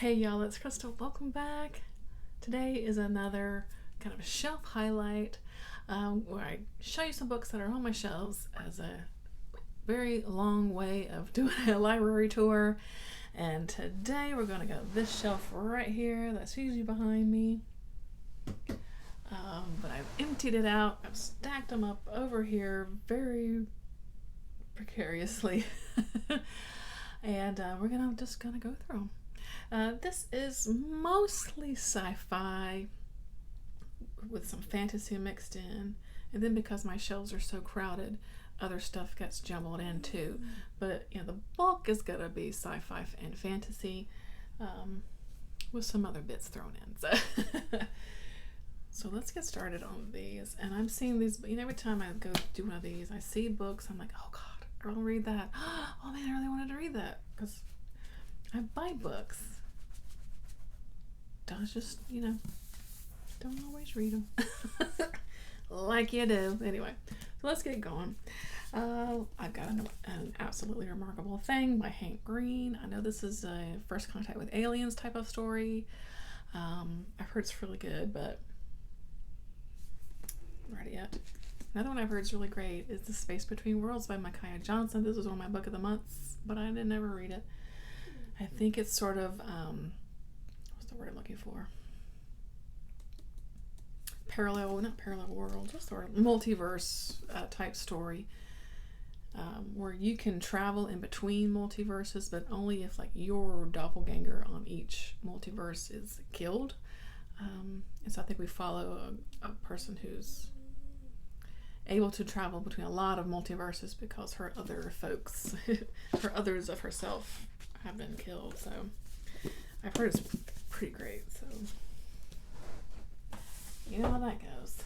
Hey y'all, it's Crystal. Welcome back. Today is another kind of a shelf highlight where I show you some books that are on my shelves as a very long way of doing a library tour. And today we're going to go this shelf right here that's usually behind me. But I've emptied it out. I've stacked them up over here very precariously. And we're just gonna go through them. This is mostly sci-fi with some fantasy mixed in, and then because my shelves are so crowded, other stuff gets jumbled in too. But the bulk is gonna be sci-fi and fantasy, with some other bits thrown in. So let's get started on these. And I'm seeing these, every time I go do one of these, I see books. I'm like, oh God, I don't read that. Oh man, I really wanted to read that because I buy books. I just, don't always read them like you do. Anyway, so let's get going. I've got an absolutely remarkable thing by Hank Green. I know this is a first contact with aliens type of story. I've heard it's really good, but I'm not ready yet. Another one I've heard is really great is The Space Between Worlds by Mikhail. This was one of my book of the months, but I didn't ever read it. I think it's sort of, what's the word I'm looking for? Not parallel worlds, what's the word? Multiverse type story, where you can travel in between multiverses, but only if your doppelganger on each multiverse is killed. And so I think we follow a person who's able to travel between a lot of multiverses because her other folks, her others of herself have been killed. So I've heard it's pretty great. So you know how that goes.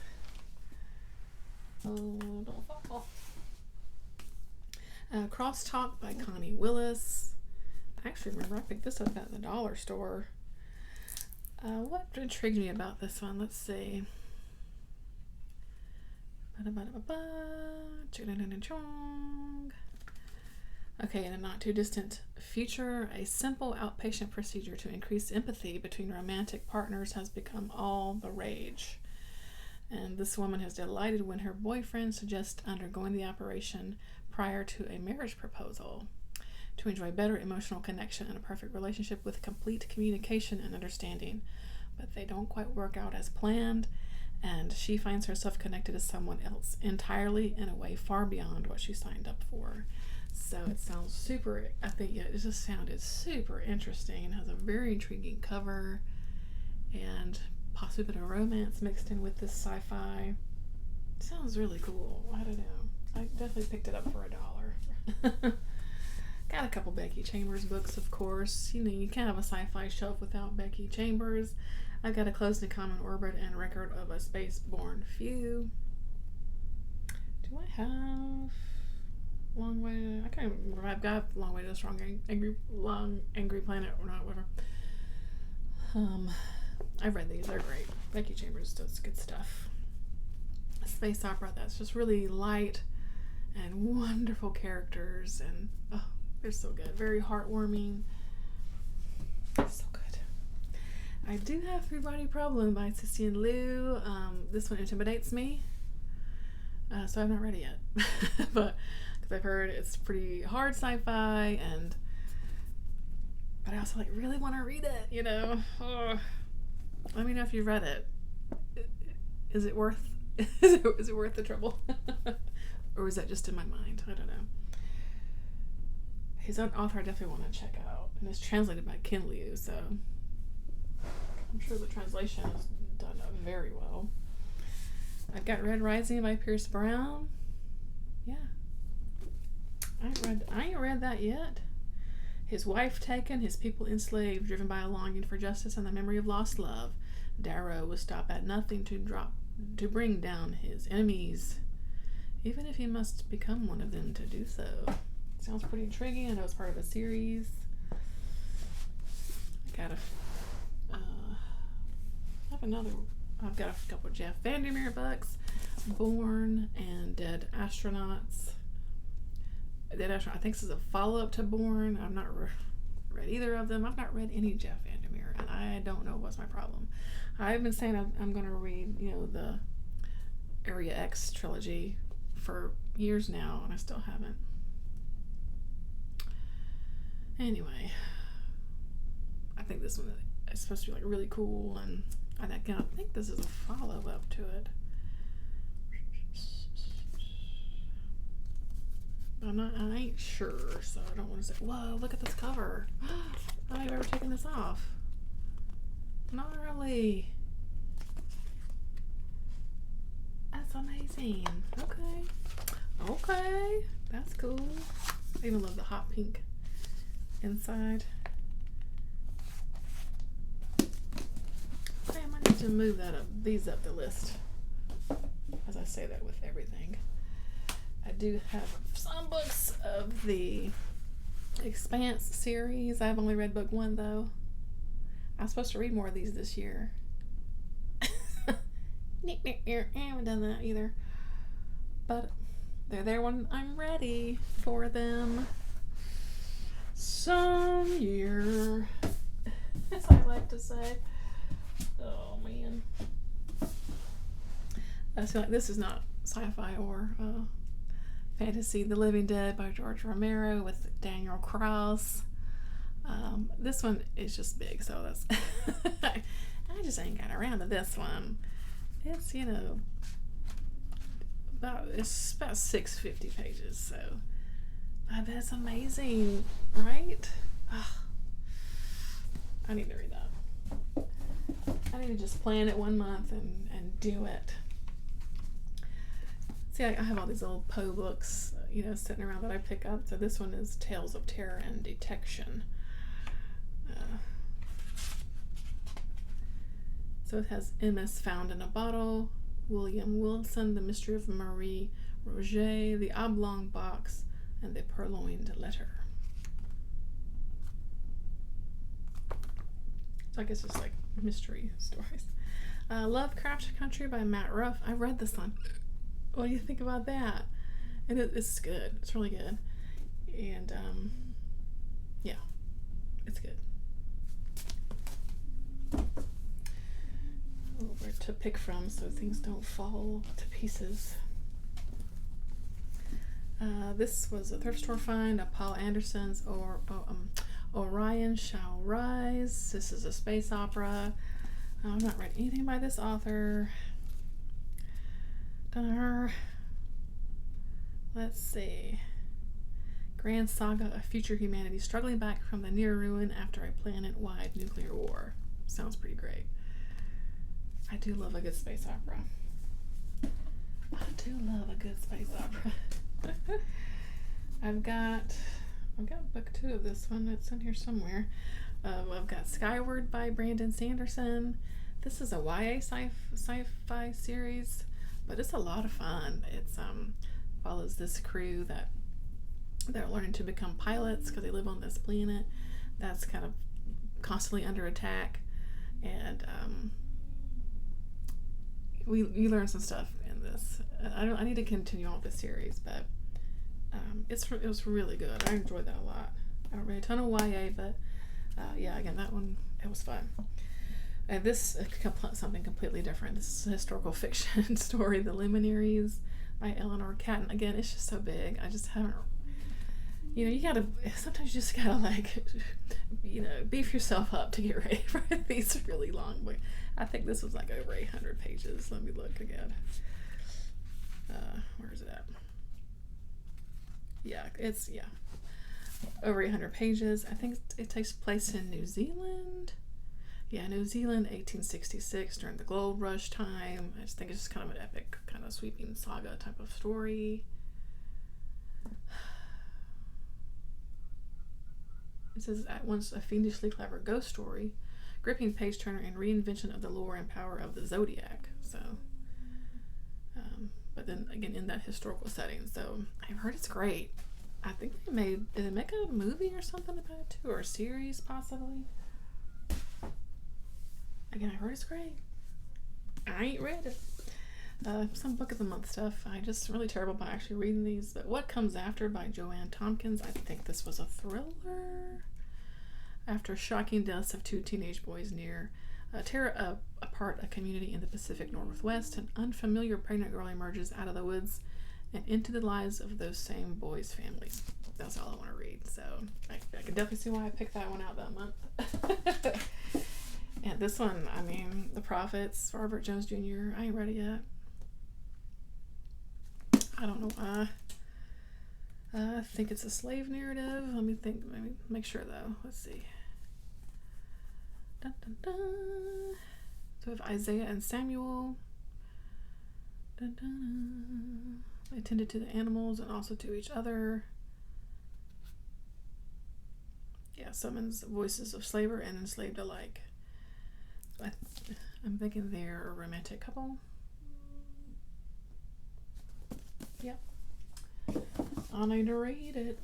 Oh, don't fall. Crosstalk by Connie Willis. I actually remember I picked this up at the dollar store. What intrigued me about this one? Let's see. Okay, in a not too distant future, a simple outpatient procedure to increase empathy between romantic partners has become all the rage. And this woman is delighted when her boyfriend suggests undergoing the operation prior to a marriage proposal to enjoy better emotional connection and a perfect relationship with complete communication and understanding. But they don't quite work out as planned, and she finds herself connected to someone else entirely in a way far beyond what she signed up for. So it sounds super, I think it just sounded super interesting. It has a very intriguing cover and possibly a bit of romance mixed in with this sci-fi. It sounds really cool. I don't know. I definitely picked it up for $1. Got a couple Becky Chambers books, of course. You can't have a sci-fi shelf without Becky Chambers. I've got A Closed in Common Orbit and Record of a Space-Born Few. Do I have Long Way? I can't remember. I've got Long Way to a Strong Angry Planet or not, whatever. I've read these. They're great. Becky Chambers does good stuff. A space opera that's just really light and wonderful characters, and they're so good. Very heartwarming. So good. I do have Three Body Problem by Sissy and Lou. This one intimidates me, so I've not read it yet. But because I've heard it's pretty hard sci-fi, but I also really want to read it. Let me know if you've read it. Is it worth? Is it worth the trouble? Or is that just in my mind? I don't know. He's an author I definitely want to check out. And it's translated by Ken Liu, so I'm sure the translation is done very well. I've got Red Rising by Pierce Brown. Yeah. I ain't read that yet. His wife taken, his people enslaved, driven by a longing for justice and the memory of lost love. Darrow will stop at nothing to bring down his enemies, even if he must become one of them to do so. Sounds pretty intriguing. I know it's part of a series. I've got a couple of Jeff Vandermeer books. Born and Dead Astronauts. I think this is a follow-up to Born. I've not read either of them. I've not read any Jeff Vandermeer. I don't know what's my problem. I've been saying I'm going to read, the Area X trilogy for years now, and I still haven't. Anyway, I think this one is supposed to be like really cool, and I think this is a follow-up to it. I ain't sure, so I don't want to say, whoa, look at this cover. I don't think I've ever taken this off. Gnarly. That's amazing. Okay. That's cool. I even love the hot pink inside. Okay, I might need to move these up the list. As I say that with everything. I do have some books of the Expanse series. I've only read book 1 though. I'm supposed to read more of these this year. I haven't done that either. But they're there when I'm ready for them. Some year. As I like to say. Oh man. I feel like this is not sci-fi or fantasy. The Living Dead by George Romero with Daniel Cross. This one is just big, so that's I just ain't got around to this one. It's it's about 650 pages, so I bet it's amazing, right? I need to read that. I need to just plan it 1 month and do it. See, I have all these old Poe books, sitting around that I pick up. So this one is Tales of Terror and Detection. So it has MS Found in a Bottle, William Wilson, The Mystery of Marie Roget, The Oblong Box, and The Purloined Letter. So I guess it's like mystery stories. Lovecraft Country by Matt Ruff. I read this one. What do you think about that? And it's good. It's really good. And yeah, it's good. Where to pick from so things don't fall to pieces. This was a thrift store find of Paul Anderson's Orion Shall Rise. This is a space opera. I've not read anything by this author. Let's see. Grand Saga of Future Humanity, struggling back from the near ruin after a planet-wide nuclear war. Sounds pretty great. I do love a good space opera. I've got book 2 of this one. It's in here somewhere. I've got Skyward by Brandon Sanderson. This is a YA sci-fi series, but it's a lot of fun. It's follows this crew that they're learning to become pilots because they live on this planet that's kind of constantly under attack, and we learn some stuff in this. I need to continue on with this series, but it was really good. I enjoyed that a lot. I don't read a ton of YA, but yeah, again, that one, it was fun. And this something completely different. This is a historical fiction story, The Luminaries by Eleanor Catton. Again, it's just so big. I just haven't, sometimes you just gotta beef yourself up to get ready for these really long books. I think this was like over 800 pages. Let me look again. Where is it at? Yeah, it's over 800 pages. I think it takes place in New Zealand. Yeah, New Zealand, 1866, during the gold rush time. I just think it's just kind of an epic, kind of sweeping saga type of story. It says, at once a fiendishly clever ghost story, gripping page turner and reinvention of the lore and power of the Zodiac. So, but then again in that historical setting. So I've heard it's great. I think did they make a movie or something about it too, or a series possibly? Again, I heard it's great. I ain't read it. Some book of the month stuff. I'm just really terrible about actually reading these. But What Comes After by Joanne Tompkins. I think this was a thriller. after shocking deaths of 2 teenage boys tear apart a community in the Pacific Northwest, an unfamiliar pregnant girl emerges out of the woods and into the lives of those same boys' families. That's all I want to read, so I can definitely see why I picked that one out that month. And this one, I mean, The Prophets, Robert Jones Jr., I ain't read it yet. I don't know why. I think it's a slave narrative. Let me make sure though. Let's see. Dun, dun, dun. So we have Isaiah and Samuel. Dun, dun, dun. They tended to the animals and also to each other. Yeah, summons voices of slaver and enslaved alike. I'm thinking they're a romantic couple. Yep. I need to read it.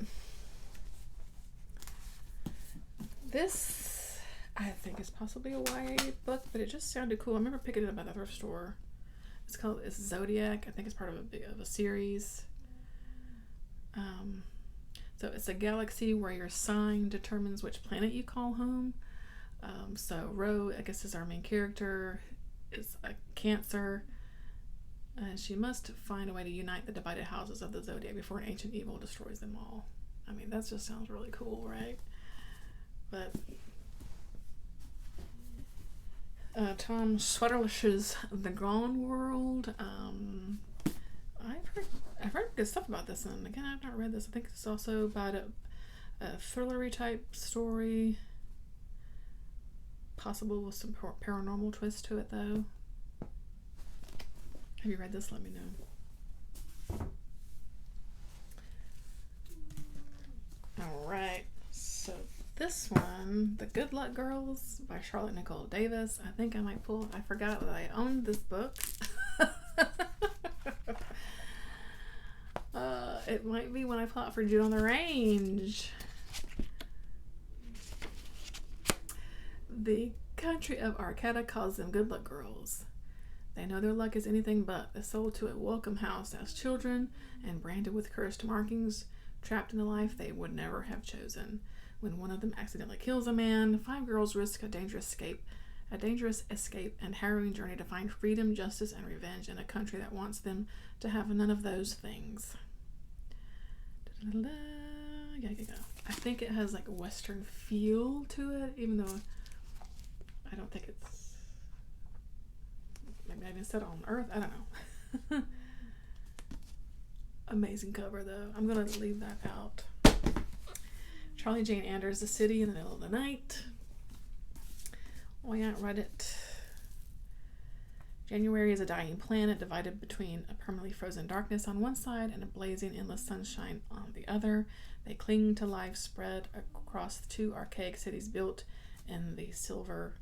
This, I think, is possibly a YA book, but it just sounded cool. I remember picking it up at the thrift store. It's Zodiac. I think it's part of a series. So it's a galaxy where your sign determines which planet you call home. So Ro, I guess, is our main character, is a Cancer, and she must find a way to unite the divided houses of the Zodiac before an ancient evil destroys them all. I mean, that just sounds really cool, right? But Tom Sweaterlish's The Gone World. I've heard good stuff about this, and again, I've not read this. I think it's also about a thrillery type story, possible with some paranormal twist to it, though. Have you read this? Let me know. All right, so this one, The Good Luck Girls by Charlotte Nicole Davis. I think I might I forgot that I owned this book. It might be when I plot for Jude on the Range. The country of Arcata calls them good luck girls. They know their luck is anything but. They're sold to a welcome house as children and branded with cursed markings, trapped in a life they would never have chosen. When one of them accidentally kills a man, 5 girls risk a dangerous escape and harrowing journey to find freedom, justice, and revenge in a country that wants them to have none of those things. Yeah. I think it has like a Western feel to it, even though I don't think it's maybe even set on Earth. I don't know. Amazing cover though. I'm gonna leave that out. Charlie Jane Anders, The City in the Middle of the Night. Oh yeah, read it. January is a dying planet divided between a permanently frozen darkness on one side and a blazing endless sunshine on the other. They cling to life spread across 2 archaic cities built in the sliver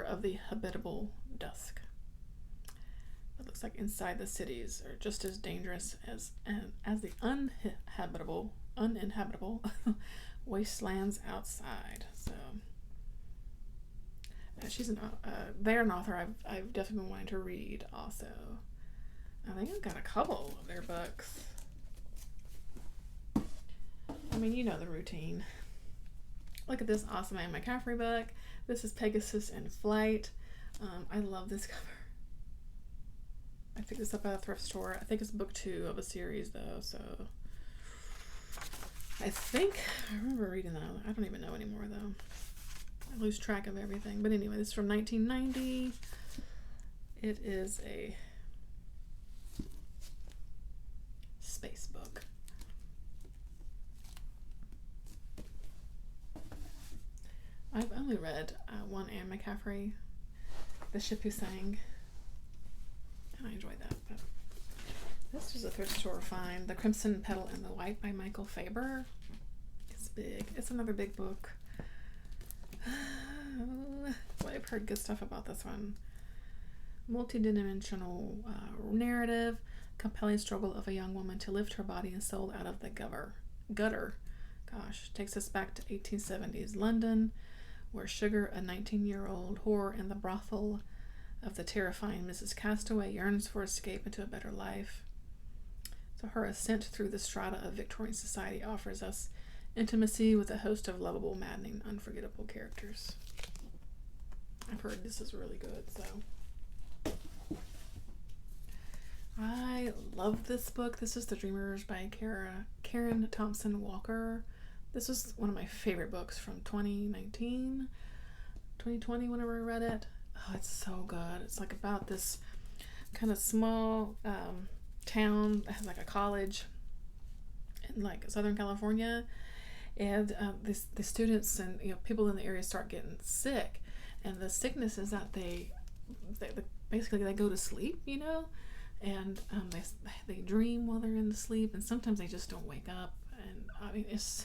of the habitable dusk. It looks like inside the cities are just as dangerous as the uninhabitable wastelands outside. So they're an author I've definitely been wanting to read also. I think I've got a couple of their books. I mean, you know the routine. Look at this awesome Anne McCaffrey book. This is Pegasus in Flight. I love this cover. I picked this up at a thrift store. I think it's book 2 of a series though, so I remember reading that. I don't even know anymore though. I lose track of everything. But anyway, this is from 1990. It is a space book. I've only read one Anne McCaffrey, The Ship Who Sang, and I enjoyed that. But this was a thrift store find. The Crimson Petal and the White by Michael Faber. It's big. It's another big book. Well, I've heard good stuff about this one. Multi-dimensional narrative, compelling struggle of a young woman to lift her body and soul out of the gutter. Gosh, takes us back to 1870s London, where Sugar, a 19-year-old whore in the brothel of the terrifying Mrs. Castaway, yearns for escape into a better life. So her ascent through the strata of Victorian society offers us intimacy with a host of lovable, maddening, unforgettable characters. I've heard this is really good, so. I love this book. This is The Dreamers by Karen Thompson Walker. This was one of my favorite books from 2019, 2020, whenever I read it. Oh, it's so good. It's like about this kind of small town that has like a college in like Southern California, and the students and people in the area start getting sick, and the sickness is that they basically they go to sleep, and they dream while they're in the sleep, and sometimes they just don't wake up, and I mean it's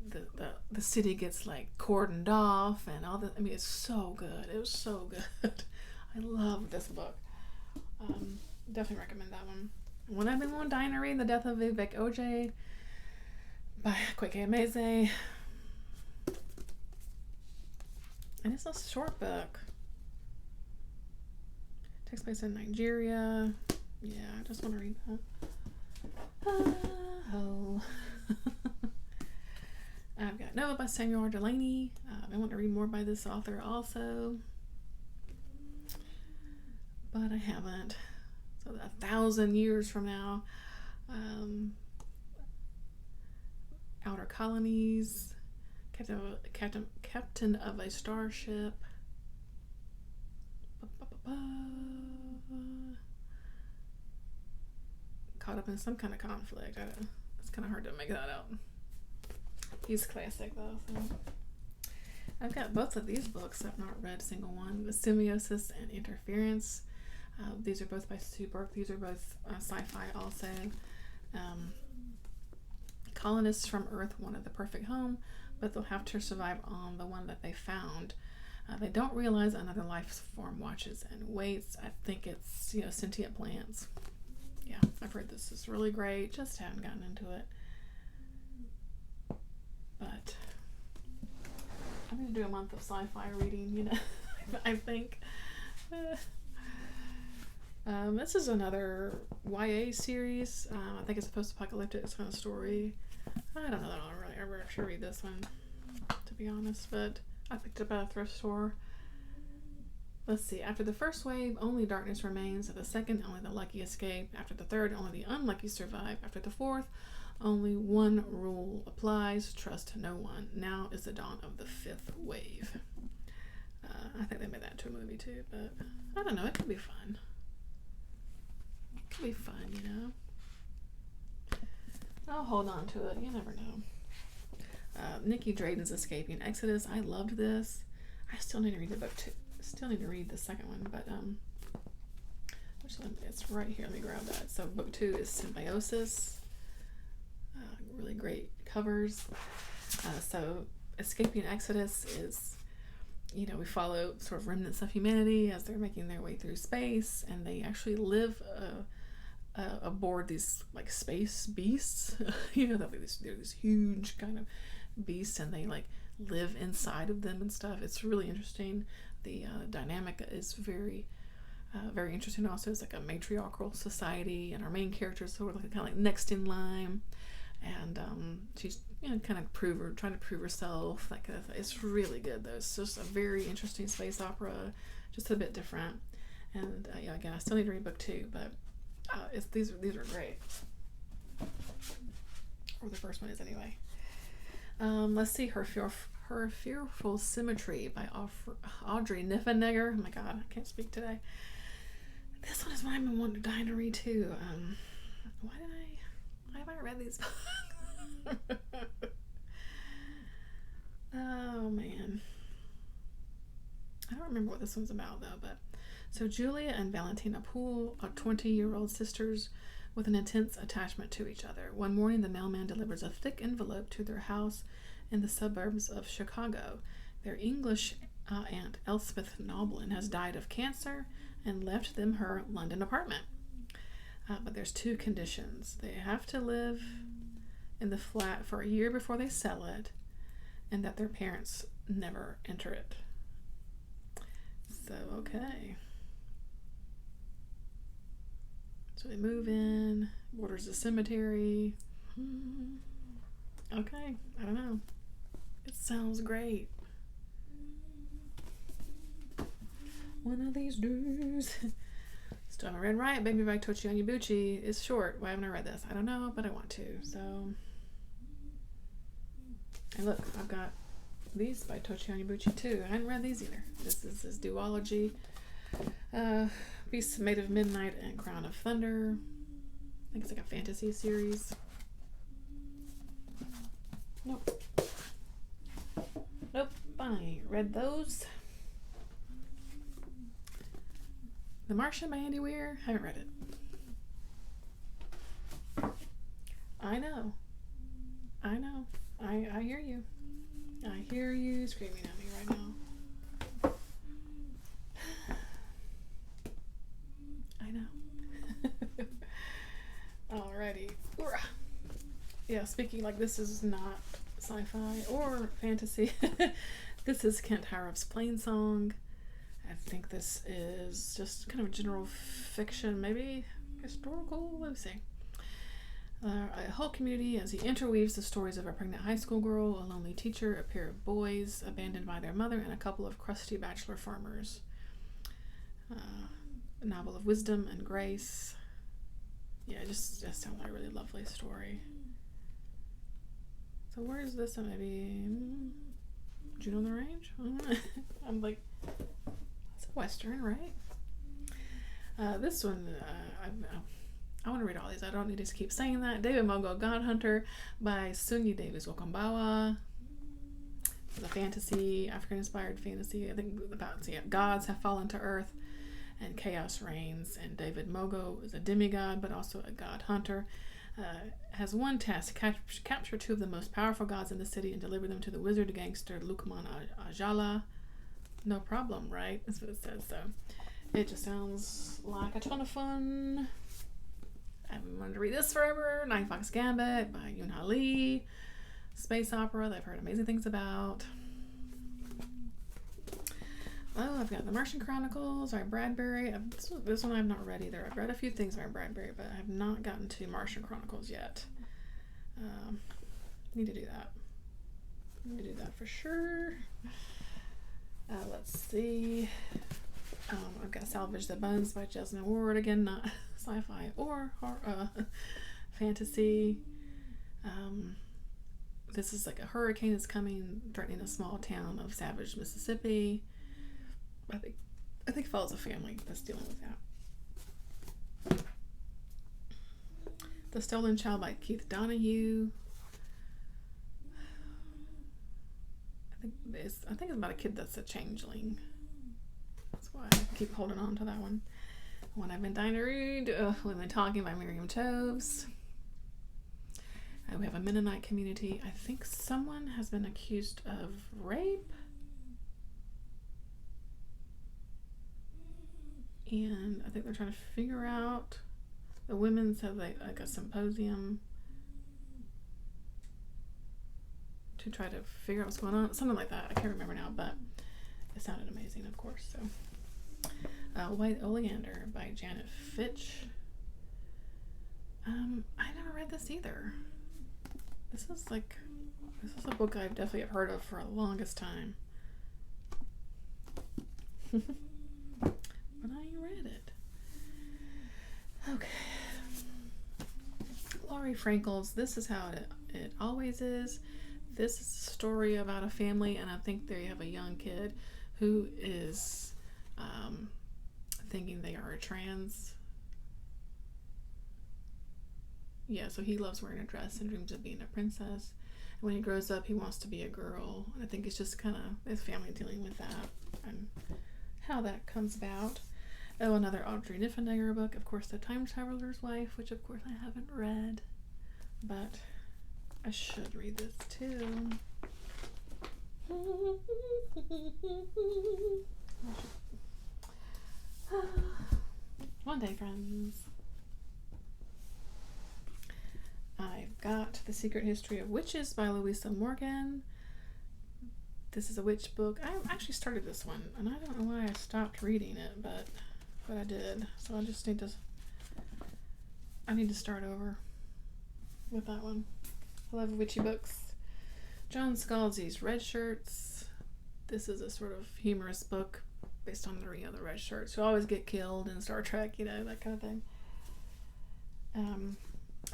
the city gets like cordoned off and all that. I mean it's so good. It was so good. I love this book. Definitely recommend that one. One I've been dying to read, The Death of Vivek OJ by Kweke Emeze. And it's a short book. Takes place in Nigeria. Yeah, I just want to read that. Oh. I've got Noah by Samuel R. Delaney. I want to read more by this author also, but I haven't. So 1,000 years from now, Outer Colonies, Captain of a Starship. Caught up in some kind of conflict. It's kind of hard to make that out. He's classic though. So. I've got both of these books. I've not read a single one. The Symbiosis and Interference. These are both by Sue Burke. These are both sci-fi also. Colonists from Earth wanted the perfect home, but they'll have to survive on the one that they found. They don't realize another life form watches and waits. I think it's sentient plants. Yeah, I've heard this is really great. Just haven't gotten into it. But I'm going to do a month of sci-fi reading, I think. This is another YA series. I think it's a post-apocalyptic kind of story. I don't know that I'll really ever actually read this one, to be honest, but I picked it up at a thrift store. Let's see. After the first wave, only darkness remains. After the second, only the lucky escape. After the third, only the unlucky survive. After the fourth, only one rule applies: trust no one. Now is the dawn of the fifth wave. I think they made that into a movie too, but I don't know. It could be fun. It could be fun, I'll hold on to it. You never know. Nikki Drayden's Escaping Exodus. I loved this. I still need to read the book too. Still need to read the second one, but which one? It's right here. Let me grab that. So book 2 is Symbiosis. Really great covers. So Escaping Exodus is, we follow sort of remnants of humanity as they're making their way through space, and they actually live aboard these like space beasts. They're these huge kind of beasts, and they like live inside of them and stuff. It's really interesting. The dynamic is very interesting. Also, it's like a matriarchal society, and our main character is sort of like, kind of like next in line, and she's kind of trying to prove herself. Like it's really good though. It's just a very interesting space opera, just a bit different. And again, I still need to read book 2, but these are great. Or the first one is anyway. Let's see, Her Fearful Symmetry by Audrey Niffenegger. Oh my god, I can't speak today. This one is one I've been wanting to die to read too. Why have I read these books? Oh man. I don't remember what this one's about though, but so Julia and Valentina Poole are 20-year-old sisters with an intense attachment to each other. One morning, the mailman delivers a thick envelope to their house in the suburbs of Chicago. Their English aunt, Elspeth Noblin, has died of cancer and left them her London apartment. But there's 2 conditions. They have to live in the flat for a year before they sell it, and that their parents never enter it. So, okay. So they move in, borders the cemetery. Okay, I don't know. It sounds great. One of these days. Still haven't read Riot Baby by Tochi Onyebuchi. It's short. Why haven't I read this? I don't know, but I want to. So, and look, I've got these by Tochi Onyebuchi too. I hadn't read these either. This is his duology. Beasts Made of Midnight and Crown of Thunder. I think it's like a fantasy series. Nope. Nope, I ain't read those. The Martian by Andy Weir. Haven't read it. I know. I hear you. I hear you screaming at me right now. I know. Alrighty. Yeah, speaking like this is not sci-fi or fantasy. This is Kent Harroff's Plain Song. I think this is just kind of general fiction, maybe historical. Let me see. A whole community as he interweaves the stories of a pregnant high school girl, a lonely teacher, a pair of boys abandoned by their mother, and a couple of crusty bachelor farmers. A novel of wisdom and grace. Yeah, it just sounds like a really lovely story. So where is this? Maybe June on the Range? I'm like, it's Western, right? This one, I want to read all these. I don't need to keep saying that. David Mogo, God Hunter by Sunyi Davis Wakambawa. It's a fantasy, African-inspired fantasy. I think about gods have fallen to earth and chaos reigns. And David Mogo is a demigod, but also a god hunter. Has one task: capture two of the most powerful gods in the city and deliver them to the wizard gangster Lukman Ajala. No problem, right? That's what it says. So it just sounds like a ton of fun. I've been wanting to read this forever. Nine Fox Gambit by Yoon-Ha Lee. Space opera that I've heard amazing things about. Oh, I've got The Martian Chronicles by Bradbury. This one I've not read either. I've read a few things by Bradbury, but I have not gotten to Martian Chronicles yet. Need to do that. Need to do that for sure. Let's see. I've got Salvage the Bones by Jasmine Ward. Again, not sci-fi or fantasy. This is like a hurricane is coming, threatening a small town of Savage, Mississippi. I think it follows a family that's dealing with that. The Stolen Child by Keith Donahue. I think it's about a kid that's a changeling. That's why I keep holding on to that one. One I've been dying to read, Women Talking by Miriam Toews. We have a Mennonite community. I think someone has been accused of rape. And I think they're trying to figure out. The women have like a symposium to try to figure out what's going on. Something like that. I can't remember now, but it sounded amazing, of course. So, White Oleander by Janet Fitch. I never read this either. This is a book I've definitely have heard of for the longest time. But I ain't read it. Okay. Laurie Frankel's This Is How It Always Is. This is a story about a family, and I think they have a young kid who is thinking they are a trans. Yeah, so he loves wearing a dress and dreams of being a princess. And when he grows up, he wants to be a girl. And I think it's just kind of his family dealing with that and how that comes about. Oh, another Audrey Niffenegger book, of course, The Time Traveler's Wife, which of course I haven't read, but I should read this too. One day, friends. I've got The Secret History of Witches by Louisa Morgan. This is a witch book. I actually started this one, and I don't know why I stopped reading it, but I did. So I just need to start over with that one. I love witchy books. John Scalzi's Red Shirts. This is a sort of humorous book based on the red shirts who always get killed in Star Trek, that kind of thing. An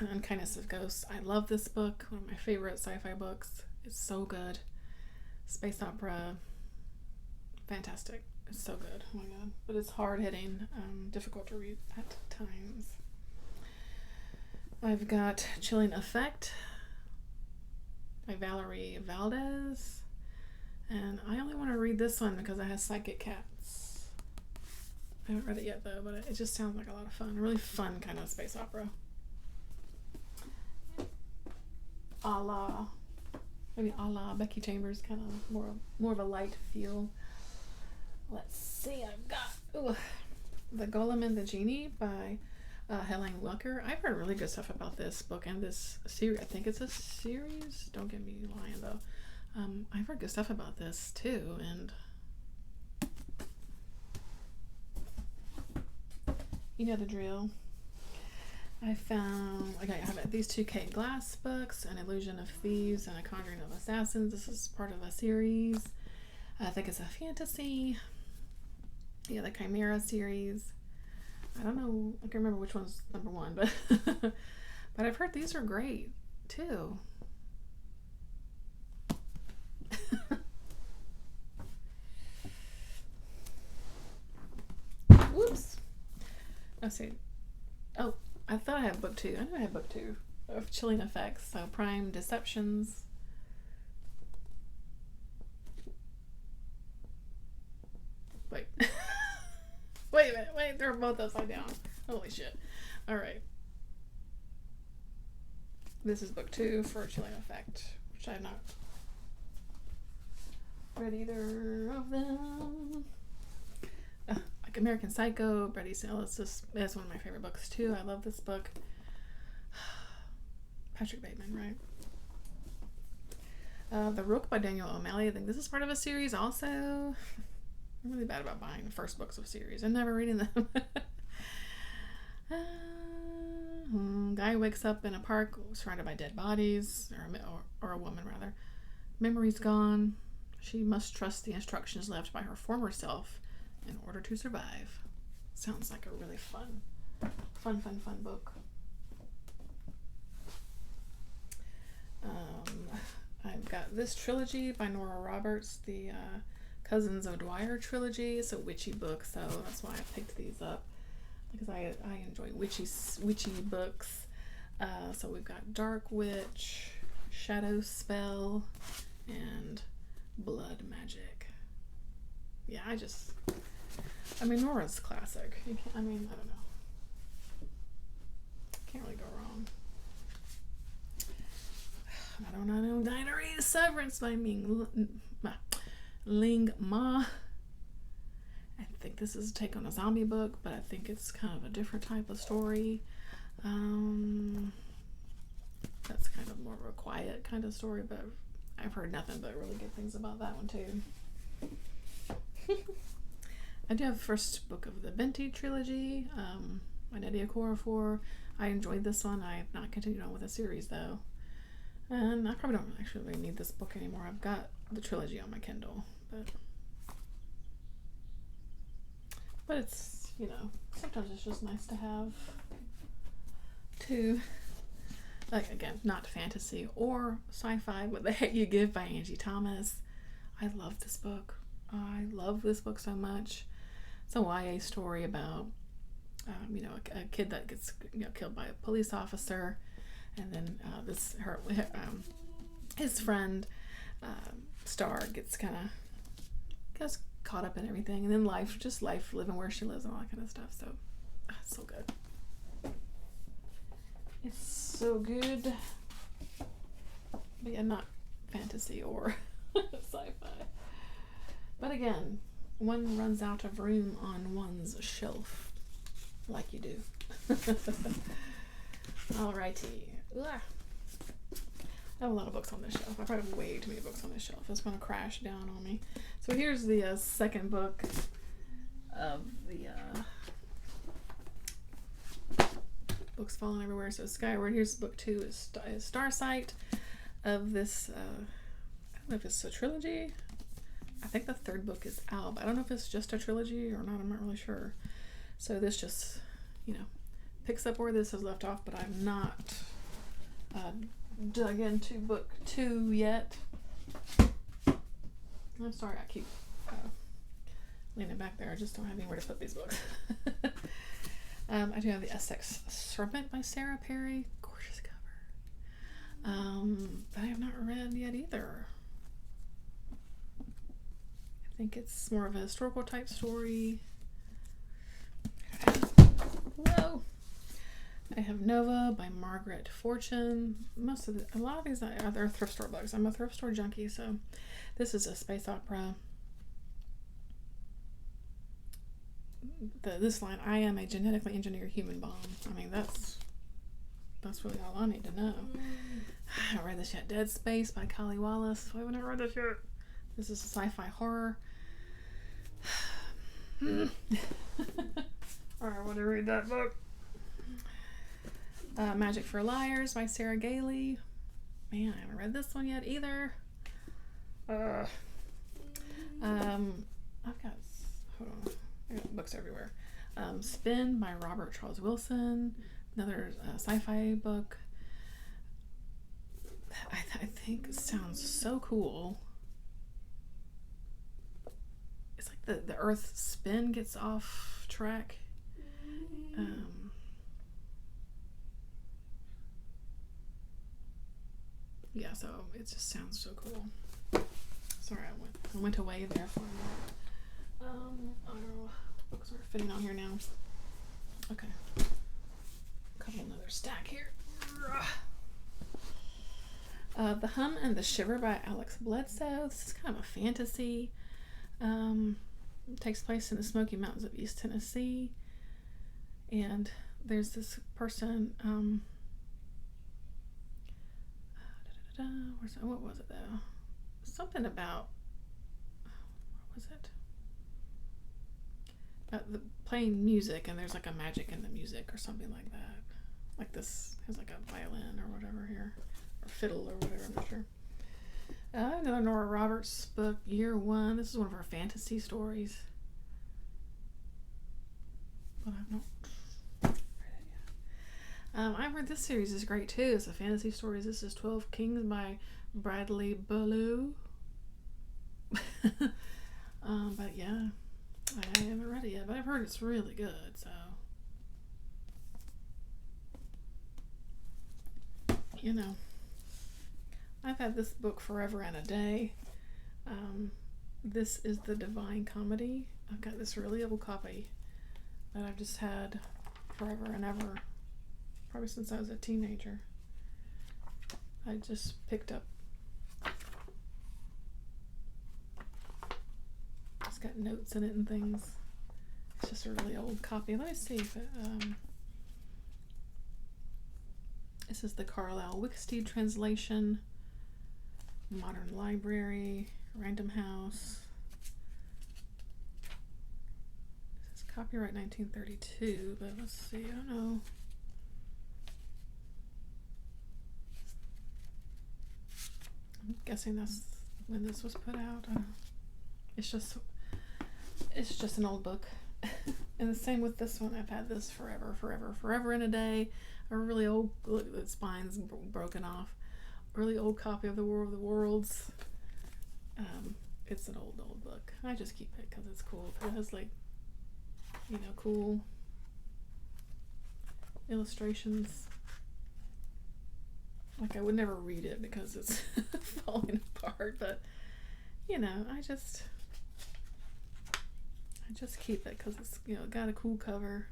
Unkindness of Ghosts. I love this book. One of my favorite sci-fi books. It's so good. Space opera. Fantastic. It's so good. Oh my god. But it's hard-hitting. Difficult to read at times. I've got Chilling Effect by Valerie Valdez. And I only want to read this one because it has psychic cats. I haven't read it yet though, but it just sounds like a lot of fun. A really fun kind of space opera. Maybe a la Becky Chambers, kind of more of a light feel. Let's see, I've got The Golem and the Genie by Helene Welker. I've heard really good stuff about this book and this series. I think it's a series. Don't get me lying though. I've heard good stuff about this too, and you know the drill. I have these two Kate Glass books, An Illusion of Thieves and A Conjuring of Assassins. This is part of a series. I think it's a fantasy. Yeah, the Chimera series. I don't know, I can't remember which one's number one, but but I've heard these are great too. Whoops. Let's see. Oh, I thought I had book two. I know I had book two of Chilling Effects. So Prime Deceptions. Wait. Wait a minute. Wait, they're both upside down. Holy shit. Alright. This is book two for Chilling Effect, which I have not read either of them. Like American Psycho, Bret Easton Ellis is one of my favorite books too. I love this book. Patrick Bateman, right? The Rook by Daniel O'Malley. I think this is part of a series also. I'm really bad about buying the first books of series and never reading them. Guy wakes up in a park surrounded by dead bodies, or a woman rather. Memory's gone. She must trust the instructions left by her former self in order to survive. Sounds like a really fun book. I've got this trilogy by Nora Roberts, the Cousins of Dwyer trilogy. It's a witchy book, so that's why I picked these up, because I enjoy witchy books. So we've got Dark Witch, Shadow Spell, and Blood Magic. Yeah, Nora's classic. I don't know. Can't really go wrong. I don't know. Diary of Severance by Ling Ma. I think this is a take on a zombie book, but I think it's kind of a different type of story. That's kind of more of a quiet kind of story, but I've heard nothing but really good things about that one too. I do have the first book of the Binti Trilogy, by Nydia Okorafor. I enjoyed this one. I have not continued on with the series though. And I probably don't actually really need this book anymore. I've got the trilogy on my Kindle, but it's, sometimes it's just nice to have two, like, again, not fantasy or sci-fi, What the Heck You Give by Angie Thomas. I love this book. I love this book so much. It's a YA story about, a kid that gets killed by a police officer, and then his friend Star gets caught up in everything, and then life living where she lives and all that kind of stuff. So it's so good. It's so good. But yeah, not fantasy or sci-fi. But again, one runs out of room on one's shelf, like you do. Alrighty. Ugh. I have a lot of books on this shelf. I probably have way too many books on this shelf. It's going to crash down on me. So here's the second book of the books falling everywhere. So Skyward. Here's book two is Starsight of this, I don't know if it's a trilogy. I think the third book is out, but I don't know if it's just a trilogy or not. I'm not really sure. So this just, picks up where this has left off, but I've not dug into book 2 yet. I'm sorry, I keep leaning back there. I just don't have anywhere to put these books. I do have the Essex Serpent by Sarah Perry. Gorgeous cover. That I have not read yet either. I think it's more of a historical type story. Whoa! I have Nova by Margaret Fortune. A lot of these are thrift store books. I'm a thrift store junkie, so this is a space opera. This line, I am a genetically engineered human bomb. I mean, that's really all I need to know. I haven't read this yet. Dead Space by Kylie Wallace. I haven't read this yet. This is a sci-fi horror. Alright, I want to read that book. Magic for Liars by Sarah Galey. Man, I haven't read this one yet either. I've got, hold on, I got books everywhere. Spin by Robert Charles Wilson. Another sci-fi book. I think it sounds so cool. It's like the Earth's spin gets off track. Yeah, so it just sounds so cool. Sorry, I went away there for a minute. Our books are fitting on here now. Okay. Another stack here. The Hum and the Shiver by Alex Bledsoe. This is kind of a fantasy. It takes place in the Smoky Mountains of East Tennessee. And there's this person, what was it though? Something about, what was it? About playing music, and there's like a magic in the music or something like that. Like this has like a violin or whatever here, or fiddle or whatever, I'm not sure. Another Nora Roberts book, Year One. This is one of her fantasy stories. But I've not read it yet. I've heard this series is great too. It's a fantasy stories. This is 12 Kings by Bradley Ballou. But yeah, I haven't read it yet, but I've heard it's really good, so. I've had this book forever and a day. This is The Divine Comedy. I've got this really old copy that I've just had forever and ever, probably since I was a teenager. I just picked up. It's got notes in it and things. It's just a really old copy. Let me see if it, this is the Carlisle Wicksteed translation. Modern Library, Random House. This is copyright 1932, but let's see, I don't know. I'm guessing that's when this was put out. It's just an old book. And the same with this one. I've had this forever and a day. A really old, look, the spine's broken off. Really old copy of The War of the Worlds. It's an old book. I just keep it because it's cool. It has like, cool illustrations. Like I would never read it because it's falling apart, but I just keep it because it's got a cool cover.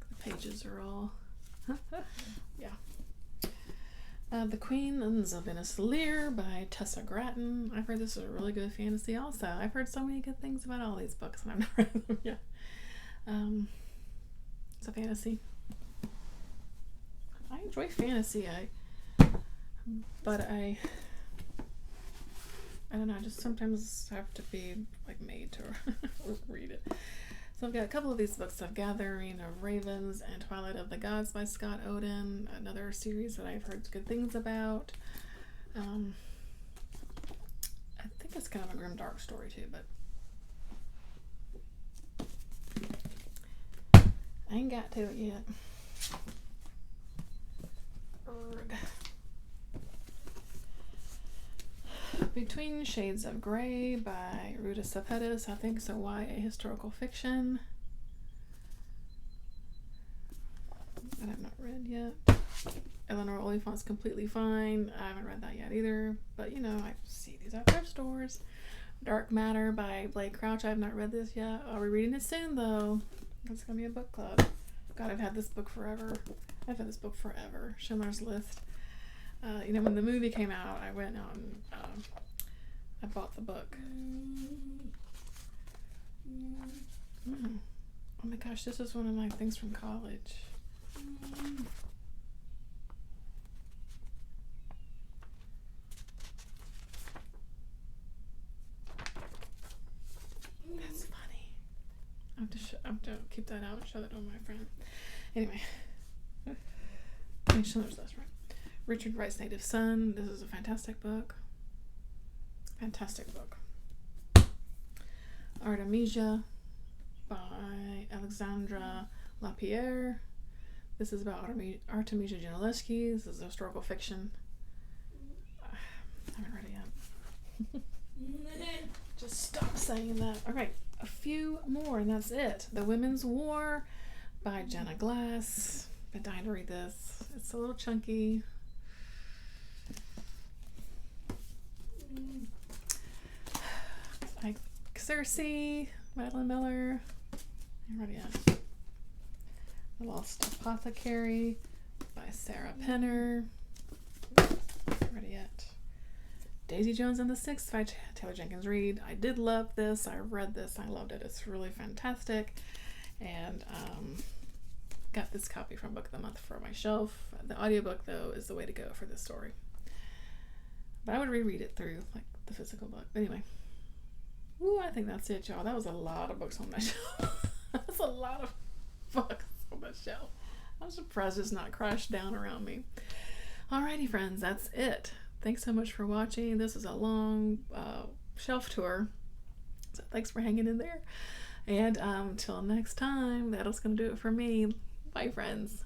The pages are all yeah. The Queens of Venice Lear by Tessa Gratton. I've heard this is a really good fantasy also. I've heard so many good things about all these books and I've not read them yet. It's a fantasy. I enjoy fantasy. But I don't know, I just sometimes have to be like made to read it. So I've got a couple of these books of Gathering of Ravens and Twilight of the Gods by Scott Oden, another series that I've heard good things about. I think it's kind of a grim dark story too, but I ain't got to it yet. Urgh. Between Shades of Grey by Ruta Sepetys, I think it's a YA historical fiction that I've not read yet. Eleanor Oliphant's Completely Fine. I haven't read that yet either, but you know, I see these at thrift stores. Dark Matter by Blake Crouch. I have not read this yet. I'll be reading it soon though. It's gonna be a book club. God, I've had this book forever. I've had this book forever. Schindler's List. You know, when the movie came out, I went out and I bought the book. Oh my gosh, this is one of my things from college. That's funny. I have to keep that out and show that to my friend. Anyway. Schindler's List, right? Richard Wright's Native Son. This is a fantastic book. Fantastic book. Artemisia by Alexandra Lapierre. This is about Artemisia Gentileschi. This is a historical fiction. I haven't read it yet. Just stop saying that. All right, a few more and that's it. The Women's War by Jenna Glass. Been dying to read this. It's a little chunky. Like Circe, Madeline Miller. I'm ready yet. The Lost Apothecary by Sarah Penner. Ready yet. Daisy Jones and the Six by Taylor Jenkins Reid. I did love this. I read this. I loved it. It's really fantastic. And got this copy from Book of the Month for my shelf. The audiobook, though, is the way to go for this story. But I would reread it through, like the physical book. But anyway. Ooh, I think that's it, y'all. That was a lot of books on my shelf. That's a lot of books on my shelf. I'm surprised it's not crashed down around me. Alrighty, friends, that's it. Thanks so much for watching. This is a long shelf tour. So thanks for hanging in there. And until next time, that'll going to do it for me. Bye, friends.